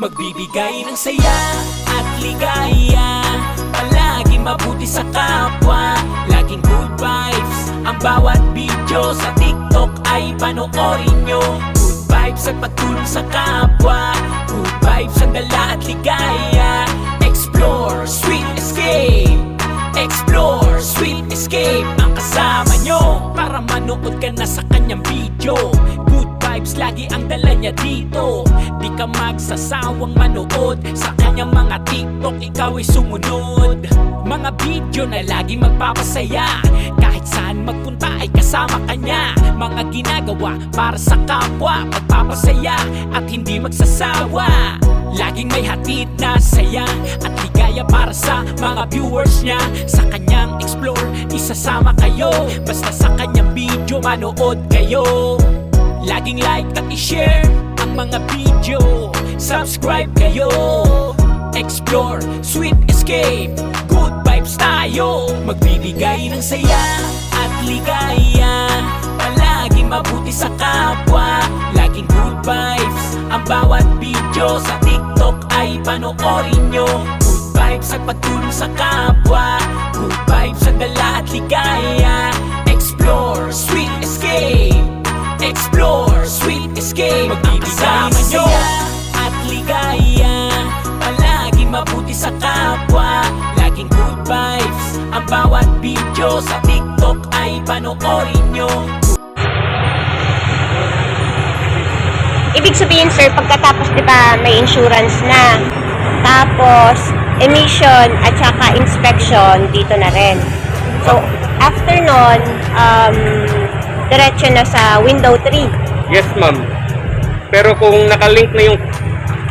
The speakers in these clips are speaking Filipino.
Magbibigay ng saya at ligaya, palagi mabuti sa kapwa, laging good vibes. Ang bawat video sa TikTok ay panoorin nyo. Good vibes at pagtulong sa kapwa, good vibes ang dala at ligaya. Explore, sweet escape. Explore, sweet escape ang kasama nyo para manood ka na sa kanyang video. Good vibes lagi ang dala niya dito. Di ka magsasawang manood sa kanyang mga TikTok, ikaw ay sumunod. Mga video na laging magpapasaya, kahit saan magpunta ay kasama kanya. Mga ginagawa para sa kapwa, magpapasaya at hindi magsasawa. Laging may hatid na saya at ligaya para sa mga viewers niya. Sa kanyang explore, isasama kayo. Basta sa kanyang video, manood kayo. Laging like at i-share ang mga video. Subscribe kayo. Explore, sweet escape, good vibes tayo. Magbibigay ng saya at ligaya, palagi mabuti sa kapwa, laging good vibes. Ang bawat video sa TikTok ay panoorin nyo. Good vibes at pagtulong sa kapwa, good vibes ang dala at ligaya. Explore, sweet escape. Explore, sweet escape. Magbibigay ng saya at ligaya, palagi mabuti sa kapwa, laging good vibes. Ang bawat video sa TikTok ay panoorin nyo. Ibig sabihin, sir, pagkatapos diba may insurance na, tapos emission at saka inspection dito na rin. So after nun, diretso na sa window 3. Yes, ma'am. Pero kung nakalink na yung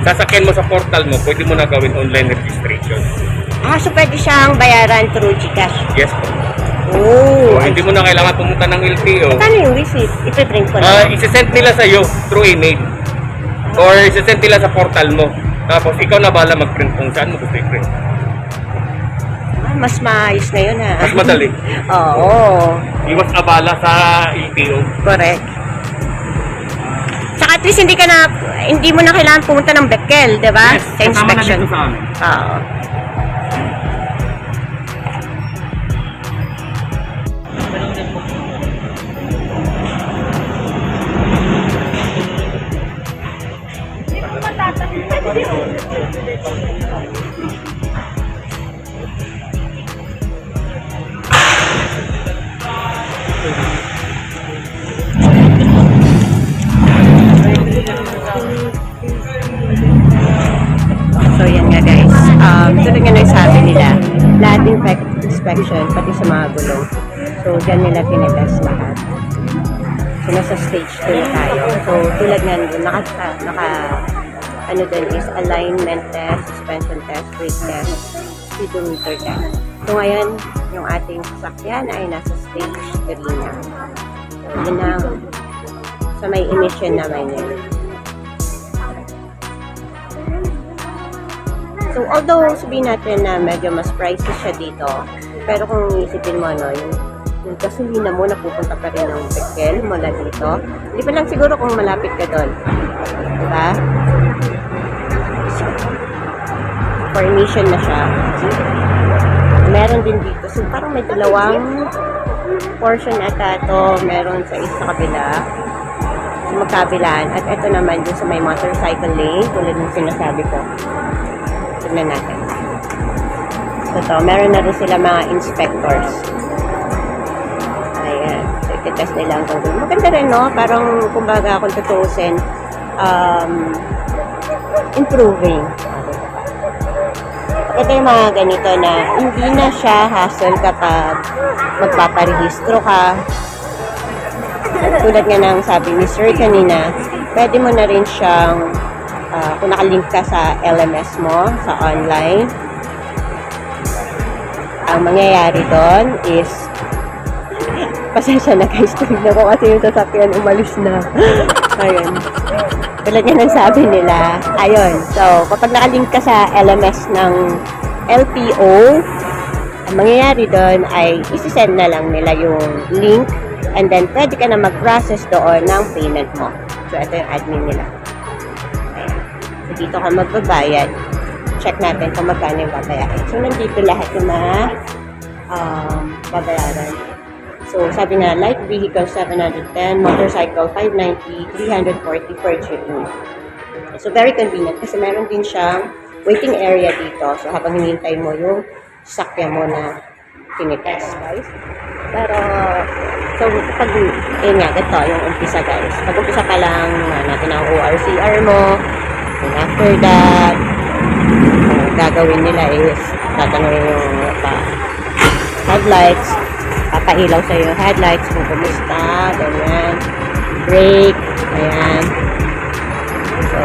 sasakyan mo sa portal mo, pwede mo na gawin online registration. So pwede siyang bayaran through GCash. Yes, po. Oh, So, hindi mo na kailangan pumunta ng LTO. paano yung receipt? Ipiprint ko na. Isisend nila sa'yo through email. Or isisend nila sa portal mo. Tapos ikaw na bala mag-print kung saan mo gusto i-print. Mas maayos na yun, ha? Mas madali. Oo. Iwas abala sa LTO. Correct. Tsaka at least hindi mo na kailangan pumunta ng Beckel, di ba? Yes, Sa inspection. kasama na dito sa amin. Oo. So yan nga guys, tulad nga nang sabi nila, lahat inspection, pati sa mga gulong. So dyan nila tinetest lahat. So nasa stage 2 na tayo. So tulad nga nila, ano din is alignment test, suspension test, brake test, speedometer test. So ngayon, yung ating sasakyan ay nasa stage 3 na. So yun na, sa may emission naman yun. So, although sabihin natin na medyo mas pricey siya dito, pero kung isipin mo, no, yung gasolina mo, napupunta pa rin ng Beckel mula dito. Hindi pa lang siguro kung malapit ka doon. Diba? So, for emission na siya. Meron din dito. So, parang may dalawang portion ata ito. Meron sa isa kabila. Sa magkabilaan. At ito naman dun sa may motorcycle lane, tulad ng sinasabi ko. Tignan natin. Ito, meron na rin sila mga inspectors. Ayan. So, ititest nila ang tungkol. Maganda rin, no? Parang, kumbaga, kung tutuusin, improving. Ito yung mga ganito na hindi na siya hassle kapag magpaparehistro ka. Tulad nga ng sabi ni Sir kanina, pwede mo na rin siyang kung nakalink ka sa LMS mo, sa online, ang mangyayari doon is pasensya na guys, tignan ko kasi yung sasakyan umalis na. Ayun. Tulad nga ng sabi nila, ayun. So, kapag nakalink ka sa LMS ng LTO, ang mangyayari doon ay isisend na lang nila yung link and then pwede ka na mag-process doon ng payment mo. So, ito yung admin nila. So, dito ka magbabayad. Check natin kung magkano yung babayaran. So, nandito lahat yung mga babayaran. So, sabi nga, light vehicle 710, motorcycle 590, 340 per jeepney. So, very convenient kasi meron din siyang waiting area dito. So, habang hinihintay mo yung sakyan mo na tinitest, guys. Pero, so, pag, yun nga, ito, yung umpisa, guys. Pag umpisa pa lang, natin ang ORCR mo. And after that, gagawin nila is, tatanungin yung headlights. Papailaw sa yung headlights kung kumusta, ganyan. Brake, ayan. So,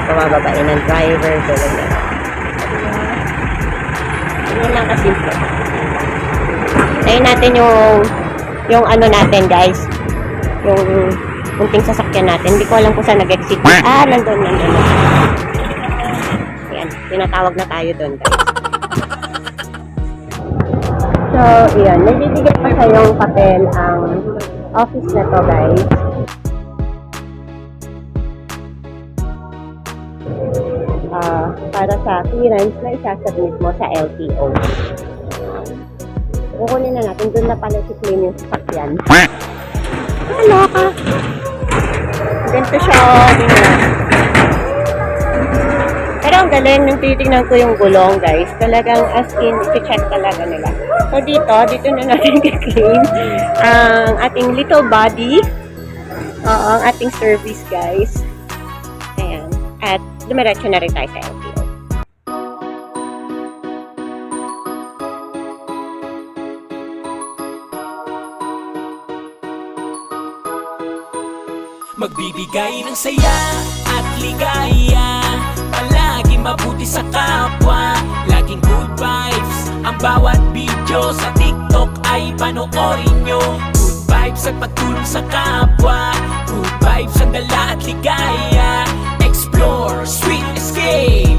pagpababain ng driver, gano'n na. Ganyan lang kasimple. Tayo natin yung ano natin, guys. Yung munting sasakyan natin. Hindi ko alam kung saan nag-exit. Nandun. Ayan, tinatawag na tayo doon, guys. So, ayan. Nagbibigay pa sa yung papel ang office na to, guys. Para sa clearance na isasubmit mo sa LTO. Kukunin na natin. Doon na pala si claim yung sasakyan. Ano ka? Ganito siya. Pero ang galing nung titignan ko yung gulong, guys. Talagang as in, i-check talaga nila. So dito na natin i-claim ang ating little body. Ang ating service, guys. Ayan. At dumiretso na rin tayo sa LTO. Magbibigay ng saya at ligaya, palagi mabuti sa kapwa, laging good vibes. Ang bawat video sa TikTok ay panoorin nyo. Good vibes at pagtulong sa kapwa, good vibes ang dala at ligaya. Explore, sweet escape.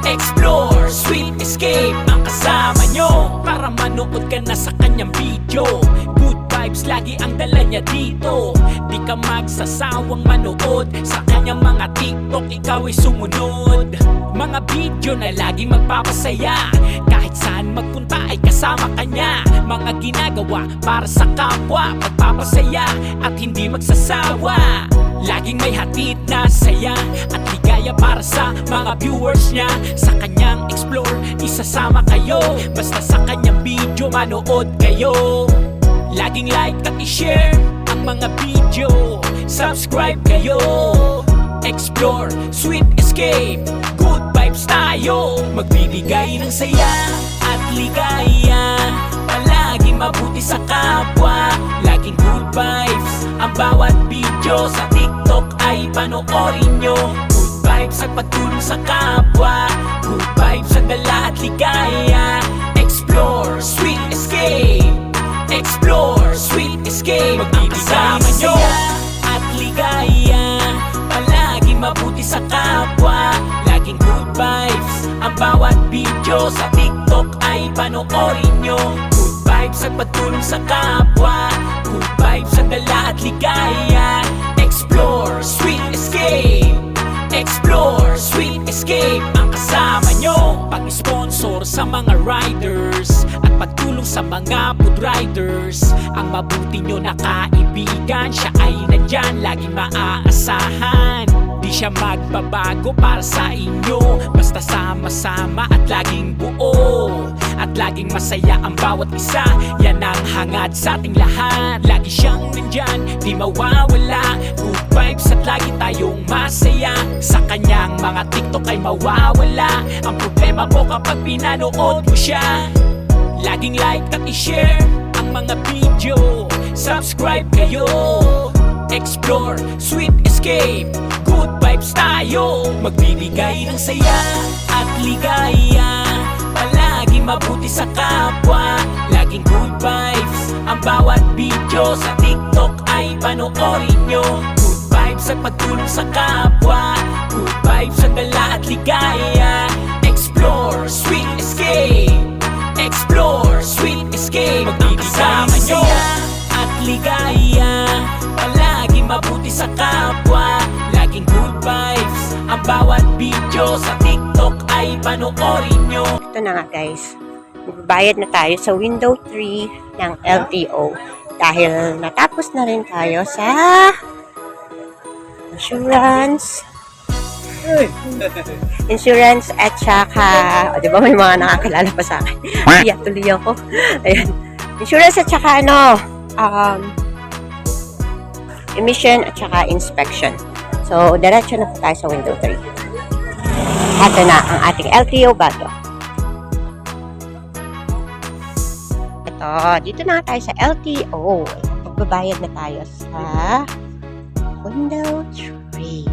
Explore, sweet escape. Ang kasama nyo para manood ka na sa kanyang video. Good vibes lagi ang dala niya dito. Di ka magsasawang manood sa kanyang mga TikTok, ikaw ay sumunod. Mga video na laging magpapasaya, kahit saan magpunta ay kasama kanya. Mga ginagawa para sa kapwa, magpapasaya at hindi magsasawa. Laging may hatid na saya at ligaya para sa mga viewers niya. Sa kanyang explore, isasama kayo. Basta sa kanyang video, manood kayo. Laging like at i-share ang mga video. Subscribe kayo. Explore, sweet escape. Good vibes tayo. Magbibigay ng saya at ligaya, palagi mabuti sa kapwa, laging good vibes. Ang bawat video sa TikTok ay panoorin nyo. Good vibes at pagtulong sa kapwa, good vibes ang dala at ligaya. Explore, sweet escape. Explore, sweet escape. Magbibigay ng saya at ligaya, palagi mabuti sa kapwa, laging good vibes. Ang bawat video sa TikTok ay panoorin nyo. Good vibes at pagtulong sa kapwa, good vibes ang dala at ligaya. Explore, sweet escape. Explore, sweet escape. Ang kasama nyo, pag-sponsor sa mga riders at pagtulong sa mga food riders. Ang mabuti nyo na kaibigan, siya ay nandyan, laging maaasahan. Di siya magbabago para sa inyo, basta sama-sama at laging buo. At laging masaya ang bawat isa, yan ang hangad sa ating lahat. Lagi siyang nandyan, di mawawala. Good vibes at lagi tayong masaya. Sa kanyang mga TikTok ay mawawala ang problema mo kapag pinanood mo siya. Laging like at i-share ang mga video. Subscribe kayo. Explore, sweet escape. Good vibes tayo. Magbibigay ng saya at ligaya, palagi mabuti sa kapwa, laging good vibes. Ang bawat video sa TikTok ay panoorin nyo. Good vibes at pagtulong sa kapwa, good vibes ang dala at ligaya. Explore, sweet escape. Explore, sweet escape. Magbibigay ng saya at ligaya, palagi mabuti sa kapwa, laging good vibes. Ang bawat bawat video sa TikTok ay panoorin nyo. Ito na nga guys, magbabayad na tayo sa window 3 ng LTO dahil natapos na rin tayo sa insurance at saka, o diba may mga nakakilala pa sa akin. Kaya tuloy ako. Ayan. Insurance at saka emission at saka inspection. So, diretso na po tayo sa window 3. Ito na ang ating LTO bago. Ito, dito na tayo sa LTO. Magbabayad na tayo sa window 3.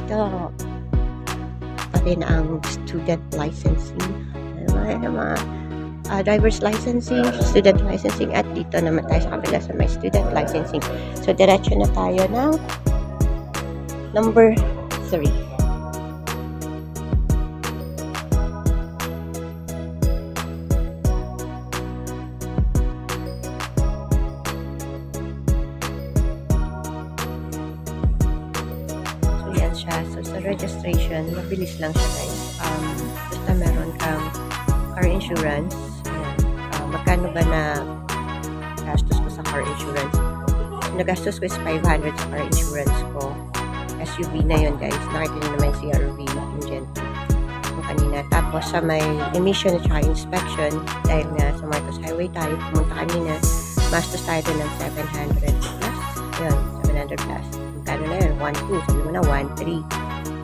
Ito. Pati na ang student licensing. Driver's licensing, student licensing, at dito naman tayo sa kabila sa may student licensing. So, diretso na tayo ng number 3. So, yan siya. So, sa registration, mabilis lang siya guys. Basta meron kang car insurance. Magkano ba na gastos ko sa car insurance? Nagastos ko is 500 sa car insurance ko. SUV na yun guys. Nakita nyo naman CRV yung Gen 2 yung kanina. Tapos sa may emission at saka inspection, dahil nga sa Marcos Highway tayo pumunta kanina, mastos tayo din ng 700 plus. Yun, 700 plus. Magkano na yun? 1.2. Sabi mo na 1.3.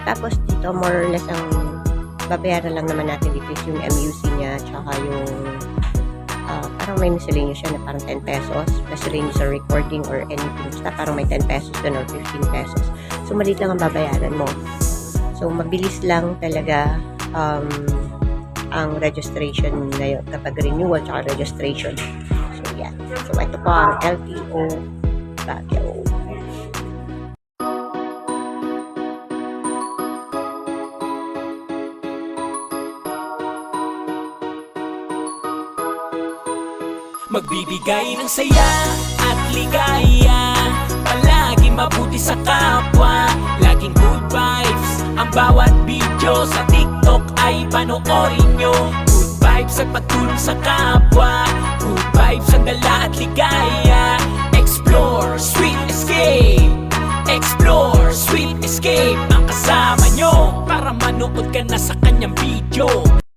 Tapos dito more or less ang babayaran lang naman natin dito is yung MUC niya tsaka yung parang may miscellaneous siya na parang 10 pesos miscellaneous sa recording or anything basta parang may 10 pesos dun or 15 pesos so maliit lang ang babayaran mo so mabilis lang talaga ang registration na yun kapag renewal tsaka registration so yan so ito po ang LTO Baguio. Magbibigay ng saya at ligaya, palagi mabuti sa kapwa, laging good vibes. Ang bawat video sa TikTok ay panoorin nyo. Good vibes at pagtulong sa kapwa, good vibes ang dala at ligaya. Explore, sweet escape. Explore, sweet escape ang kasama nyo para manood ka na sa kanyang video.